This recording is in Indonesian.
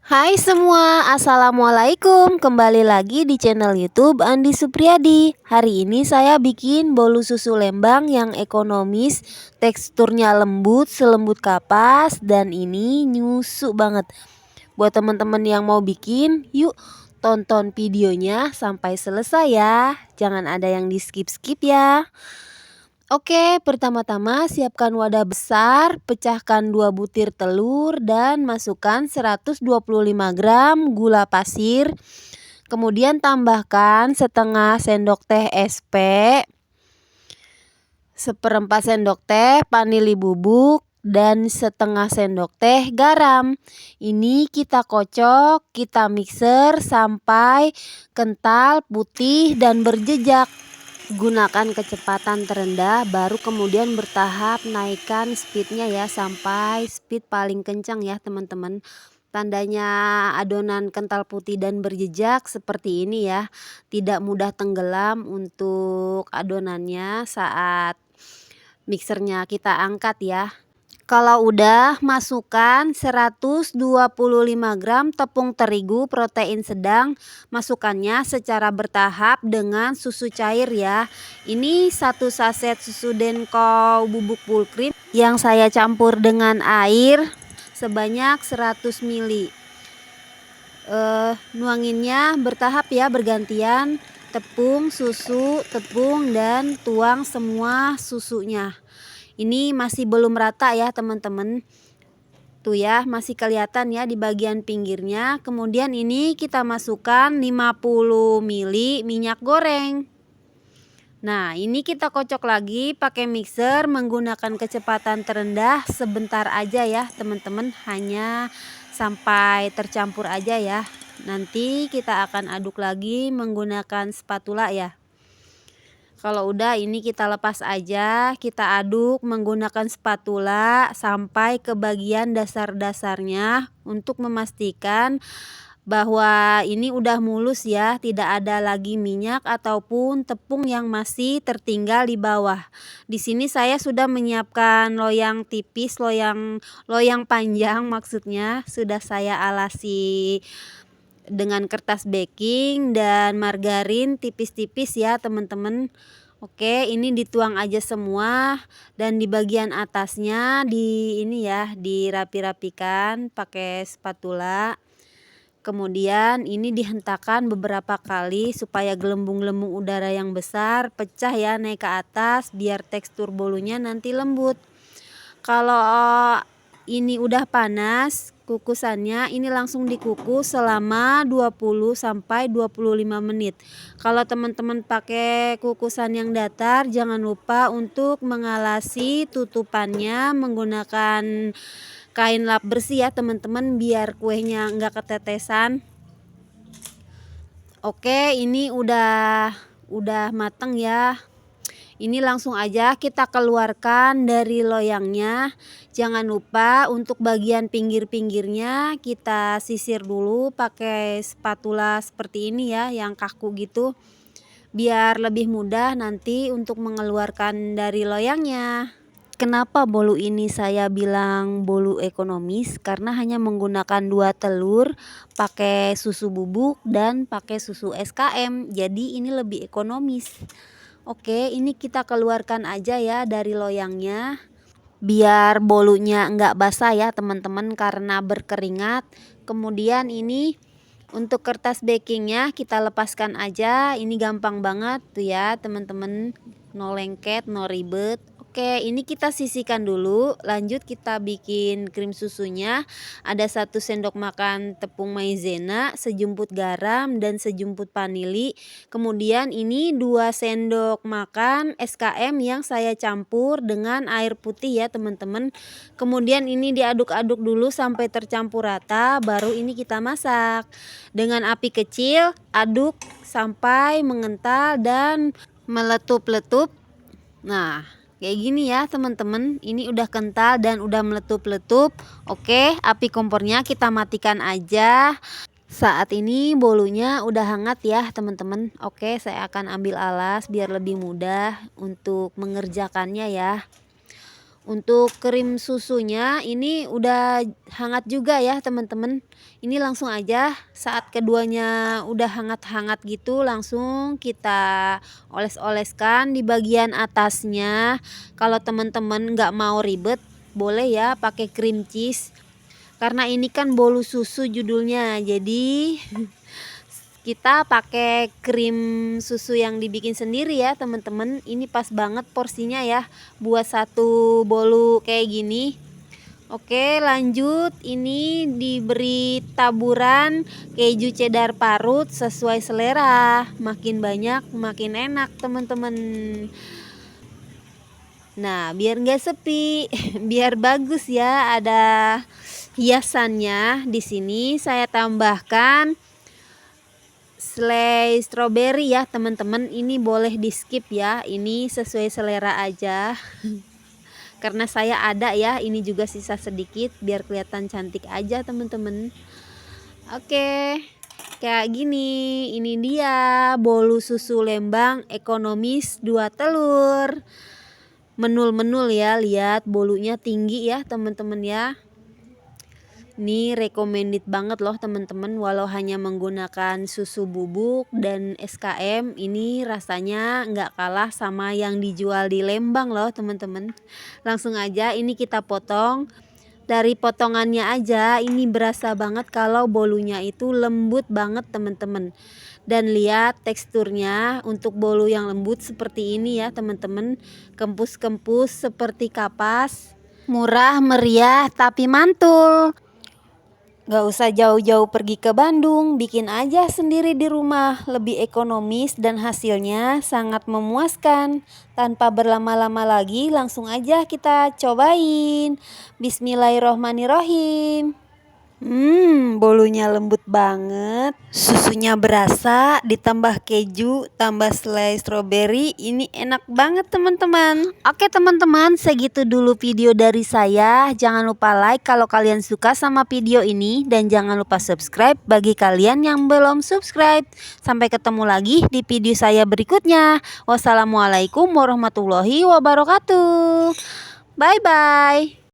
Hai semua, Assalamualaikum. Kembali lagi di channel YouTube Andi Supriyadi. Hari ini saya bikin bolu susu Lembang yang ekonomis, teksturnya lembut, selembut kapas, dan ini nyusu banget. Buat teman-teman yang mau bikin, yuk tonton videonya sampai selesai ya. Jangan ada yang di skip-skip ya. Oke, pertama-tama siapkan wadah besar, pecahkan 2 butir telur dan masukkan 125 gram gula pasir. Kemudian tambahkan setengah sendok teh SP, seperempat sendok teh vanili bubuk, dan setengah sendok teh garam. Ini kita kocok, kita mixer sampai kental, putih, dan berjejak. Gunakan kecepatan terendah, baru kemudian bertahap naikkan speednya ya sampai speed paling kencang ya teman-teman. Tandanya adonan kental putih dan berjejak seperti ini ya, tidak mudah tenggelam untuk adonannya saat mixernya kita angkat ya. Kalau udah, masukkan 125 gram tepung terigu protein sedang. Masukkannya secara bertahap dengan susu cair ya. Ini 1 saset susu Denko bubuk full cream yang saya campur dengan air sebanyak 100 ml. Nuanginnya bertahap ya, bergantian. Tepung, susu, tepung, dan tuang semua susunya. Ini masih belum rata ya teman-teman. Tuh ya, masih kelihatan ya di bagian pinggirnya. Kemudian ini kita masukkan 50 ml minyak goreng. Nah, ini kita kocok lagi pakai mixer menggunakan kecepatan terendah sebentar aja ya teman-teman. Hanya sampai tercampur aja ya. Nanti kita akan aduk lagi menggunakan spatula ya. Kalau udah, ini kita lepas aja, kita aduk menggunakan spatula sampai ke bagian dasar-dasarnya untuk memastikan bahwa ini udah mulus ya, tidak ada lagi minyak ataupun tepung yang masih tertinggal di bawah. Di sini saya sudah menyiapkan loyang tipis, loyang panjang maksudnya, sudah saya alasi dengan kertas baking dan margarin tipis-tipis ya teman-teman. Oke, ini dituang aja semua dan di bagian atasnya ini ya dirapi-rapikan pakai spatula. Kemudian ini dihentakkan beberapa kali supaya gelembung-gelembung udara yang besar pecah ya, naik ke atas biar tekstur bolunya nanti lembut. Kalau ini udah panas kukusannya, ini langsung dikukus selama 20 sampai 25 menit. Kalau teman-teman pakai kukusan yang datar, jangan lupa untuk mengalasi tutupannya menggunakan kain lap bersih ya teman-teman, biar kuenya enggak ketetesan. Oke, ini udah mateng ya. Ini langsung aja kita keluarkan dari loyangnya. Jangan lupa untuk bagian pinggir-pinggirnya kita sisir dulu pakai spatula seperti ini ya, yang kaku gitu, biar lebih mudah nanti untuk mengeluarkan dari loyangnya. Kenapa bolu ini saya bilang bolu ekonomis? Karena hanya menggunakan 2 telur, pakai susu bubuk dan pakai susu SKM. Jadi ini lebih ekonomis. Oke, ini kita keluarkan aja ya dari loyangnya. Biar bolunya enggak basah ya teman-teman karena berkeringat. Kemudian ini untuk kertas bakingnya kita lepaskan aja. Ini gampang banget tuh ya teman-teman. No lengket, no ribet. Oke, ini kita sisihkan dulu. Lanjut kita bikin krim susunya. Ada 1 sendok makan tepung maizena, sejumput garam, dan sejumput vanili. Kemudian ini 2 sendok makan SKM yang saya campur dengan air putih ya teman-teman. Kemudian ini diaduk-aduk dulu sampai tercampur rata, baru ini kita masak. Dengan api kecil, aduk sampai mengental dan meletup-letup. Nah, kayak gini ya teman-teman, ini udah kental dan udah meletup-letup. Oke, api kompornya kita matikan aja. Saat ini bolunya udah hangat ya teman-teman. Oke, saya akan ambil alas biar lebih mudah untuk mengerjakannya ya. Untuk krim susunya ini udah hangat juga ya teman-teman. Ini langsung aja saat keduanya udah hangat-hangat gitu langsung kita oles-oleskan di bagian atasnya. Kalau teman-teman nggak mau ribet boleh ya pakai cream cheese. Karena ini kan bolu susu judulnya, jadi kita pakai krim susu yang dibikin sendiri ya teman-teman. Ini pas banget porsinya ya buat satu bolu kayak gini. Oke, lanjut. Ini diberi taburan keju cheddar parut sesuai selera. Makin banyak makin enak teman-teman. Nah, biar nggak sepi, biar bagus ya ada hiasannya. Di sini saya tambahkan selai strawberry ya teman-teman. Ini boleh di skip ya, ini sesuai selera aja. Karena saya ada ya, ini juga sisa sedikit biar kelihatan cantik aja teman-teman. Oke, kayak gini. Ini dia bolu susu Lembang ekonomis 2 telur. Menul-menul ya, lihat bolunya tinggi ya teman-teman ya. Ini recommended banget loh teman-teman, walau hanya menggunakan susu bubuk dan SKM, ini rasanya nggak kalah sama yang dijual di Lembang loh teman-teman. Langsung aja ini kita potong. Dari potongannya aja ini berasa banget kalau bolunya itu lembut banget teman-teman. Dan lihat teksturnya, untuk bolu yang lembut seperti ini ya teman-teman, kempus-kempus seperti kapas. Murah meriah tapi mantul. Gak usah jauh-jauh pergi ke Bandung, bikin aja sendiri di rumah, lebih ekonomis dan hasilnya sangat memuaskan. Tanpa berlama-lama lagi, langsung aja kita cobain. Bismillahirrohmanirrohim. Bolunya lembut banget, susunya berasa, ditambah keju, tambah selai stroberi, ini enak banget teman-teman. Oke teman-teman, segitu dulu video dari saya. Jangan lupa like kalau kalian suka sama video ini, dan jangan lupa subscribe bagi kalian yang belum subscribe. Sampai ketemu lagi di video saya berikutnya. Wassalamualaikum warahmatullahi wabarakatuh. Bye bye.